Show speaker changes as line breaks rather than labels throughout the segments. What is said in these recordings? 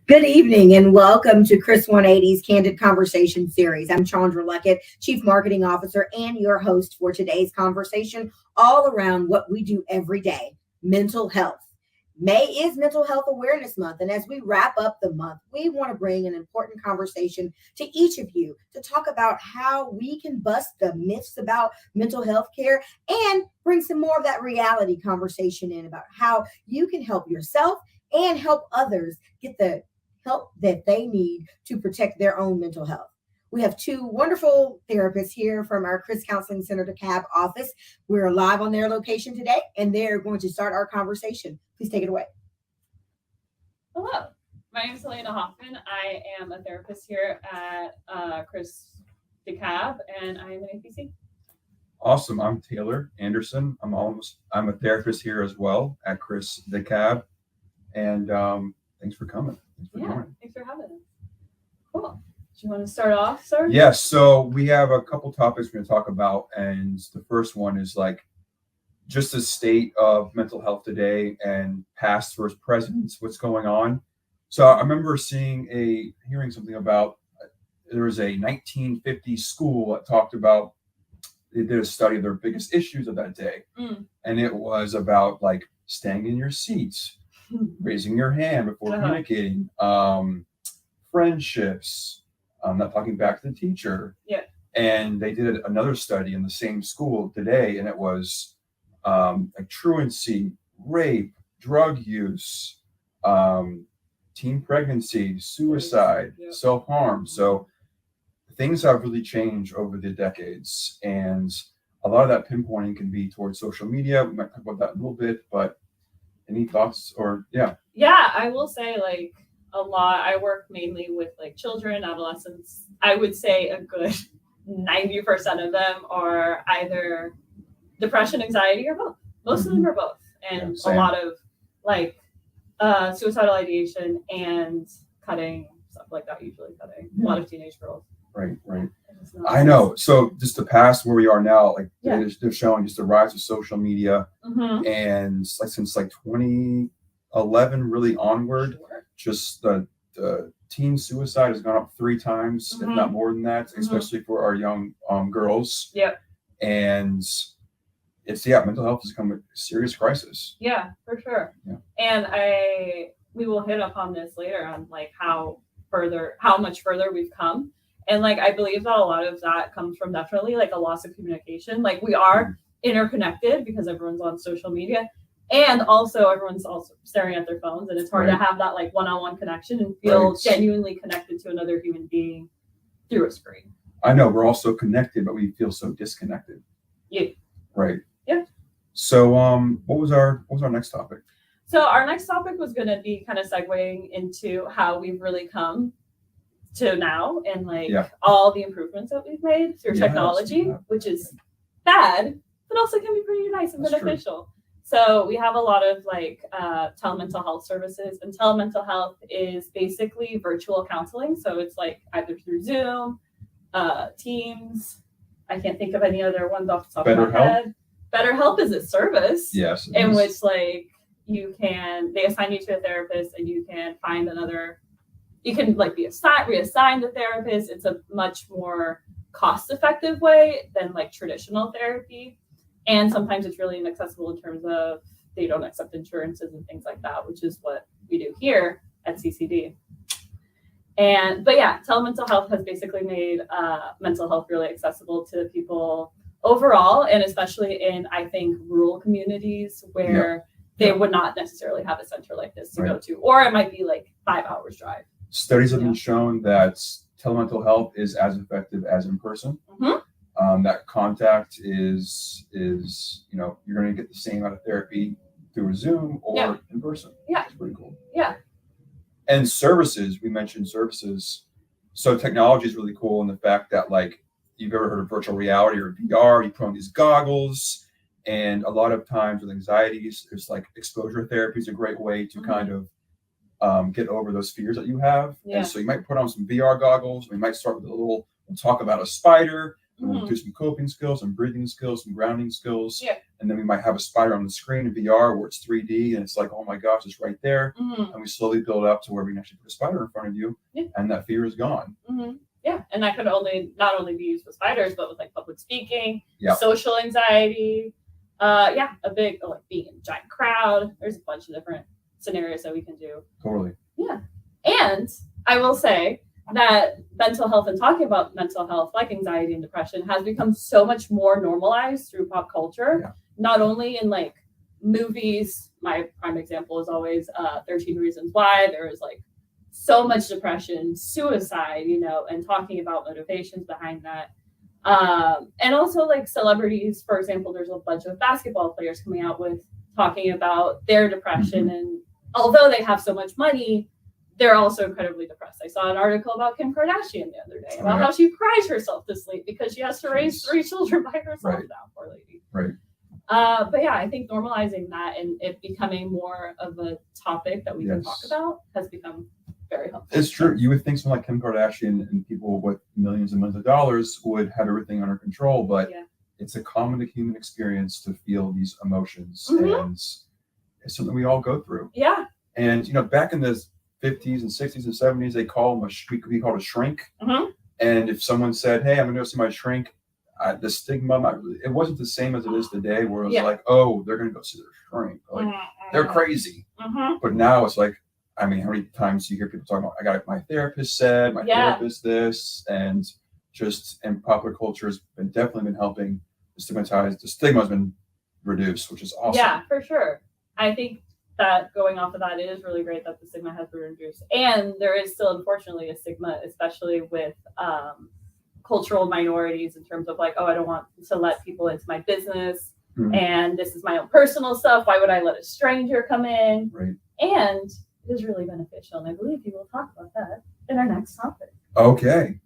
Good evening and welcome to Chris 180's Candid Conversation series. I'm Chandra Leckett, Chief Marketing Officer and your host for today's conversation all around what we do every day, mental health. May is Mental Health Awareness Month, and as we wrap up the month, we want to bring an important conversation to each of you to talk about how we can bust the myths about mental health care and bring some more of that reality conversation in about how you can help yourself and help others get the help that they need to protect their own mental health. We have two wonderful therapists here from our Counseling Center DeKalb office. We're live on their location today, and they're going to start our conversation. Please take it away.
Hello, my name is Helena Hoffman. I am a therapist here at DeKalb, and I am an APC.
Awesome. I'm Taylor Anderson. I'm a therapist here as well at DeKalb, and thanks for coming.
Thanks for having us. Cool. Do you want to start off, sir?
Yes. So we have a couple topics we're going to talk about, and the first one is like just the state of mental health today and past versus present, what's going on. So I remember hearing something about there was a 1950s school that talked about, they did a study of their biggest issues of that day. And it was about like staying in your seats, raising your hand before communicating, friendships, not talking back to the teacher.
Yeah. And
they did another study in the same school today, and it was like truancy, rape, drug use, teen pregnancy, suicide, self-harm. So things have really changed over the decades, and a lot of that pinpointing can be towards social media. We might talk about that a little bit, but any thoughts or
Yeah, I will say like a lot. I work mainly with like children, adolescents. I would say a good 90% of them are either depression, anxiety, or both. Most of them are both. And a lot of like suicidal ideation and cutting, stuff like that, usually cutting. A lot of teenage girls.
Right. I know. So just the past where we are now, like they're showing just the rise of social media, and like since like 2011 really onward, just the teen suicide has gone up 3 times, if not more than that, especially for our young girls.
Yep.
And it's mental health has become a serious crisis.
Yeah, for sure.
Yeah.
And we will hit upon this later on like how much further we've come. And like I believe that a lot of that comes from definitely like a loss of communication. Like we are interconnected because everyone's on social media, and also everyone's also staring at their phones, and it's hard to have that like one-on-one connection and feel genuinely connected to another human being through a screen.
I know we're all so connected, but we feel so disconnected.
Yeah.
Right.
Yeah.
So what was our next topic?
So our next topic was going to be kind of segueing into how we've really come to now and like all the improvements that we've made through technology, which is bad, but also can be pretty nice and beneficial. True. So we have a lot of like telemental health services, and telemental health is basically virtual counseling. So it's like either through Zoom, Teams. I can't think of any other ones off the top of my head. BetterHelp is a service.
Yes.
In which like they assign you to a therapist, and you can find another. You can like reassign the therapist. It's a much more cost-effective way than like traditional therapy. And sometimes it's really inaccessible in terms of they don't accept insurances and things like that, which is what we do here at CCD. But telemental health has basically made mental health really accessible to people overall, and especially in, I think, rural communities where they would not necessarily have a center like this to go to, or it might be like 5 hours drive.
Studies have been shown that telemental health is as effective as in person. That contact is you're going to get the same amount of therapy through a Zoom or in person. Yeah, it's pretty cool.
Yeah.
And services, we mentioned services. So technology is really cool in the fact that like you've ever heard of virtual reality or VR, you put on these goggles, and a lot of times with anxieties, there's like exposure therapy is a great way to kind of get over those fears that you have. And so you might put on some VR goggles. We might start with we'll talk about a spider, And we'll do some coping skills, some breathing skills, some grounding skills.
Yeah.
And then we might have a spider on the screen in VR where it's 3D and it's like, oh my gosh, it's right there. And we slowly build up to where we can actually put a spider in front of you, and that fear is gone.
Yeah, and that could not only be used with spiders, but with like public speaking,
Yeah.
social anxiety, a big like being in a giant crowd. There's a bunch of different scenarios that we can do.
Totally.
Yeah, and I will say that mental health and talking about mental health, like anxiety and depression, has become so much more normalized through pop culture.
Yeah.
Not only in like movies. My prime example is always 13 Reasons Why. There is like so much depression, suicide, and talking about motivations behind that. And also like celebrities, for example, there's a bunch of basketball players coming out with talking about their depression. And although they have so much money, they're also incredibly depressed. I saw an article about Kim Kardashian the other day about how she cries herself to sleep because she has to raise 3 children by herself now, poor lady.
Right.
But yeah, I think normalizing that and it becoming more of a topic that we can talk about has become very helpful.
It's true. You would think someone like Kim Kardashian and people with millions and millions of dollars would have everything under control, but it's a common human experience to feel these emotions, and it's something we all go through.
Yeah.
And back in the 50s and 60s and 70s, they call them we called a shrink. And if someone said, "Hey, I'm going to go see my shrink," the stigma, it wasn't the same as it is today, where it's like, "Oh, they're going to go see their shrink. Like, they're crazy." But now it's like, I mean, how many times do you hear people talking about, I got my therapist said, my therapist this, and just in popular culture has definitely been helping stigmatize. The stigma has been reduced, which is awesome.
Yeah, for sure. I think that going off of that, it is really great that the stigma has been reduced. And there is still, unfortunately, a stigma, especially with cultural minorities in terms of like, oh, I don't want to let people into my business. And this is my own personal stuff. Why would I let a stranger come in?
Right.
And it is really beneficial. And I believe we will talk about that in our next topic.
Okay.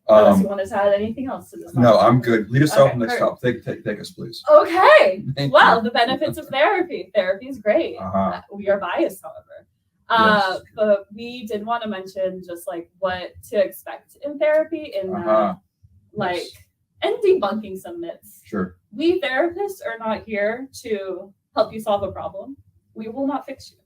Unless you want to add anything else to this?
No, I'm good. Lead us off next topic. Take us, please.
Okay.
Thank
well,
you.
the benefits of therapy. Therapy is great. We are biased, however. But we did want to mention just like what to expect in therapy in and debunking some myths.
Sure.
We therapists are not here to help you solve a problem. We will not fix you.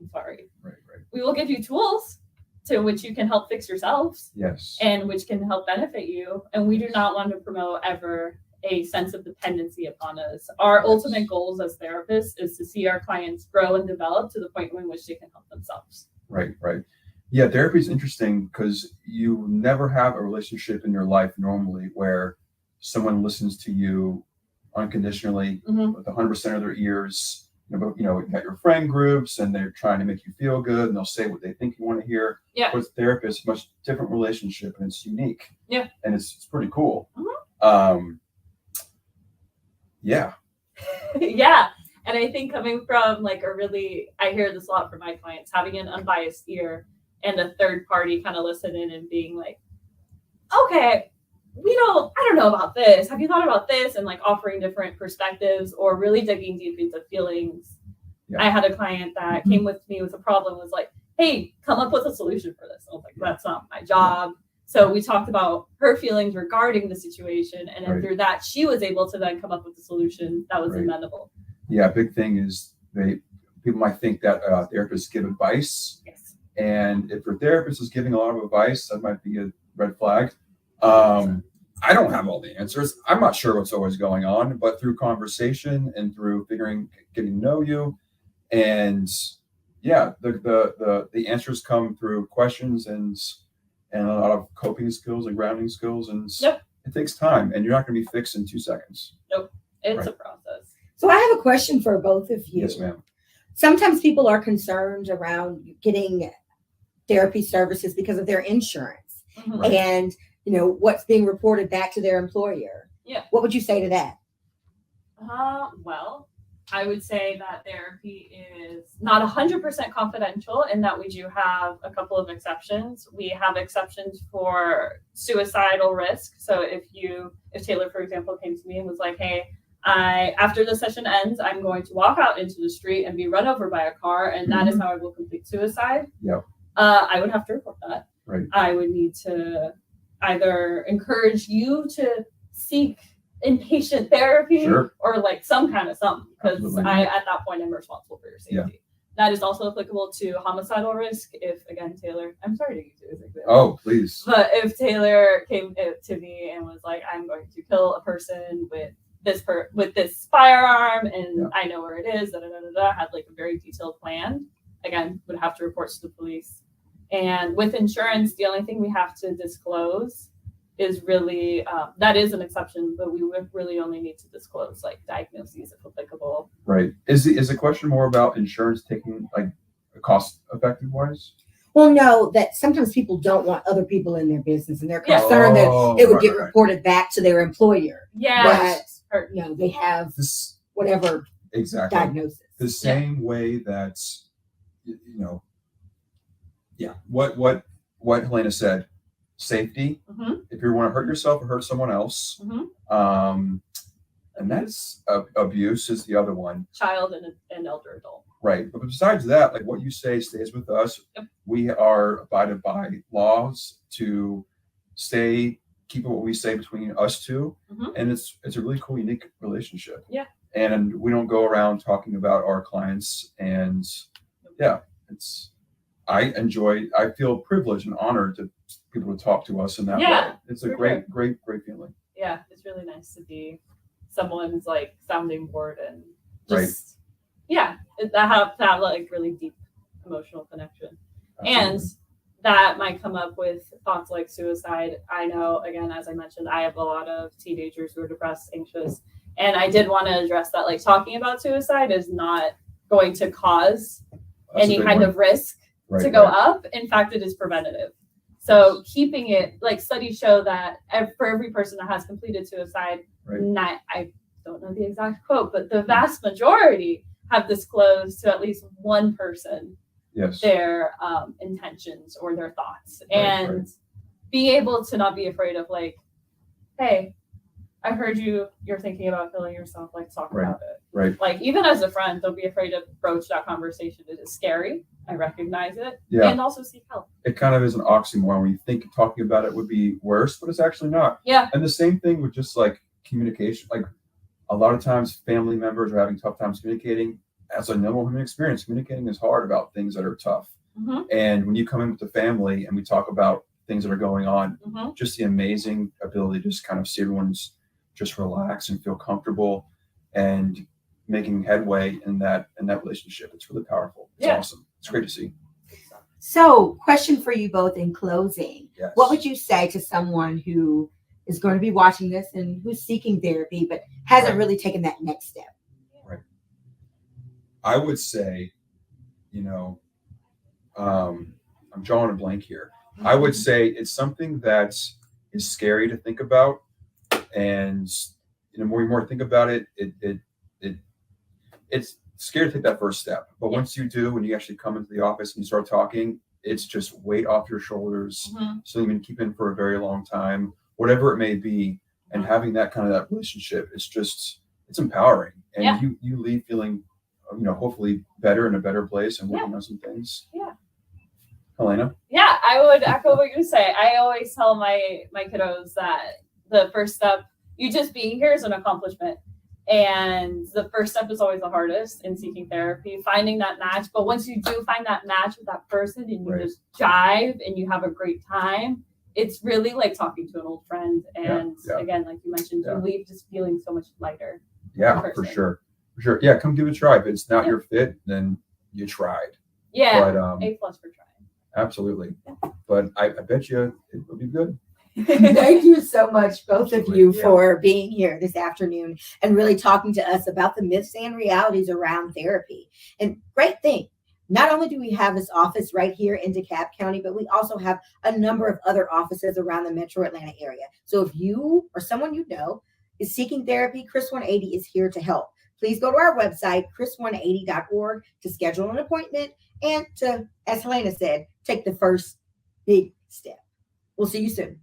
I'm sorry.
Right.
We will give you tools to which you can help fix yourselves.
Yes.
And which can help benefit you. And we do not want to promote ever a sense of dependency upon us. Our ultimate goals as therapists is to see our clients grow and develop to the point in which they can help themselves.
Right. Yeah, therapy is interesting because you never have a relationship in your life normally where someone listens to you unconditionally with 100% of their ears. You got your friend groups and they're trying to make you feel good and they'll say what they think you want to hear.
Yeah.
With therapists, much different relationship and it's unique.
Yeah.
And it's pretty cool. Yeah.
Yeah. And I think coming from like I hear this a lot from my clients, having an unbiased ear and a third party kind of listening and being like, okay, I don't know about this. Have you thought about this? And like offering different perspectives or really digging deep into feelings. Yeah. I had a client that came with me with a problem, was like, hey, come up with a solution for this. I was like, that's not my job. So we talked about her feelings regarding the situation. And then through that, she was able to then come up with a solution that was amenable.
Yeah, big thing is people might think that therapists give advice.
Yes.
And if your therapist is giving a lot of advice, that might be a red flag. I don't have all the answers. I'm not sure what's always going on, but through conversation and through getting to know you, and the answers come through questions and a lot of coping skills and grounding skills, and it takes time, and you're not going to be fixed in 2 seconds.
Nope, it's a process.
So I have a question for both of you.
Yes, ma'am.
Sometimes people are concerned around getting therapy services because of their insurance and what's being reported back to their employer.
Yeah.
What would you say to that?
Well, I would say that therapy is not 100% confidential in that we do have a couple of exceptions. We have exceptions for suicidal risk. So if Taylor, for example, came to me and was like, hey, after the session ends, I'm going to walk out into the street and be run over by a car, and that is how I will complete suicide.
Yep.
I would have to report that.
Right.
I would need to either encourage you to seek inpatient therapy
Sure.
or like some kind of something, because
Absolutely.
at that point I'm responsible for your safety.
Yeah.
That is also applicable to homicidal risk. If, again, Taylor, I'm sorry to use you as an example.
Oh, please.
But if Taylor came to me and was like, I'm going to kill a person with this firearm, and I know where it is, had like a very detailed plan, again, would have to report to the police. And with insurance, the only thing we have to disclose is really, that is an exception, but we would really only need to disclose like diagnoses if applicable.
Right. Is the question more about insurance taking like cost effective wise?
Well, no, that sometimes people don't want other people in their business, and they're concerned that it would get reported back to their employer.
Yeah.
That, they have this whatever diagnosis.
The same way that, what Helena said, safety. If you want to hurt yourself or hurt someone else, and that's abuse is the other one.
Child and elder adult.
Right. But besides that, like what you say stays with us. Yep. We are abided by laws to keep what we say between us two. And it's a really cool, unique relationship.
Yeah.
And we don't go around talking about our clients. And I feel privileged and honored to people to talk to us in that way. It's a great feeling.
Yeah. It's really nice to be someone's like sounding board and just have like really deep emotional connection. Absolutely. And that might come up with thoughts like suicide. I know, again, as I mentioned, I have a lot of teenagers who are depressed, anxious, and I did want to address that. Like talking about suicide is not going to cause any kind of risk to go up. In fact, it is preventative. So keeping it, like studies show that for every person that has completed suicide, I don't know the exact quote, but the vast majority have disclosed to at least one person their intentions or their thoughts. And being able to not be afraid of like, hey, I heard you're thinking about killing yourself, like talk about it.
Right.
Like even as a friend, don't be afraid to broach that conversation. It is scary. I recognize it.
Yeah.
And also seek help.
It kind of is an oxymoron when you think talking about it would be worse, but it's actually not.
Yeah.
And the same thing with just like communication. Like a lot of times family members are having tough times communicating. As a normal human experience, communicating is hard about things that are tough. And when you come in with the family and we talk about things that are going on, just the amazing ability to just kind of see everyone's just relax and feel comfortable and making headway in that relationship. It's really powerful. It's awesome. It's great to see.
So, question for you both in closing.
Yes.
What would you say to someone who is going to be watching this and who's seeking therapy but hasn't really taken that next step?
Right. I would say, I'm drawing a blank here. I would say it's something that is scary to think about, and the more you think about it, it's scary to take that first step. But once you do, when you actually come into the office and you start talking, it's just weight off your shoulders. So you can keep in for a very long time, whatever it may be, and having that kind of that relationship, it's empowering, and you leave feeling, hopefully better in a better place and working on some things. Yeah. Helena?
Yeah, I would echo what you say. I always tell my kiddos that the first step, you just being here is an accomplishment. And the first step is always the hardest in seeking therapy, finding that match. But once you do find that match with that person and you just jive and you have a great time, it's really like talking to an old friend. And again, like you mentioned, you leave just feeling so much lighter.
Yeah, for sure. Yeah, come give it a try. If it's not your fit, then you tried.
Yeah,
but,
A+ for trying.
Absolutely. But I bet you it will be good.
Thank you so much, both of you, for being here this afternoon and really talking to us about the myths and realities around therapy. And great thing, not only do we have this office right here in DeKalb County, but we also have a number of other offices around the metro Atlanta area. So if you or someone you know is seeking therapy, Chris 180 is here to help. Please go to our website, chris180.org, to schedule an appointment and to, as Helena said, take the first big step. We'll see you soon.